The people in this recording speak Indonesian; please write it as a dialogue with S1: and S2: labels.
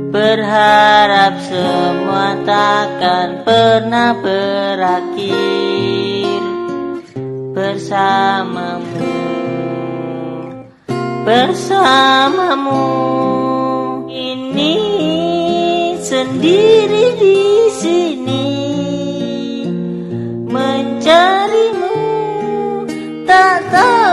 S1: Berharap semua takkan pernah berakhir bersamamu ini sendiri di sini mencarimu tak tahu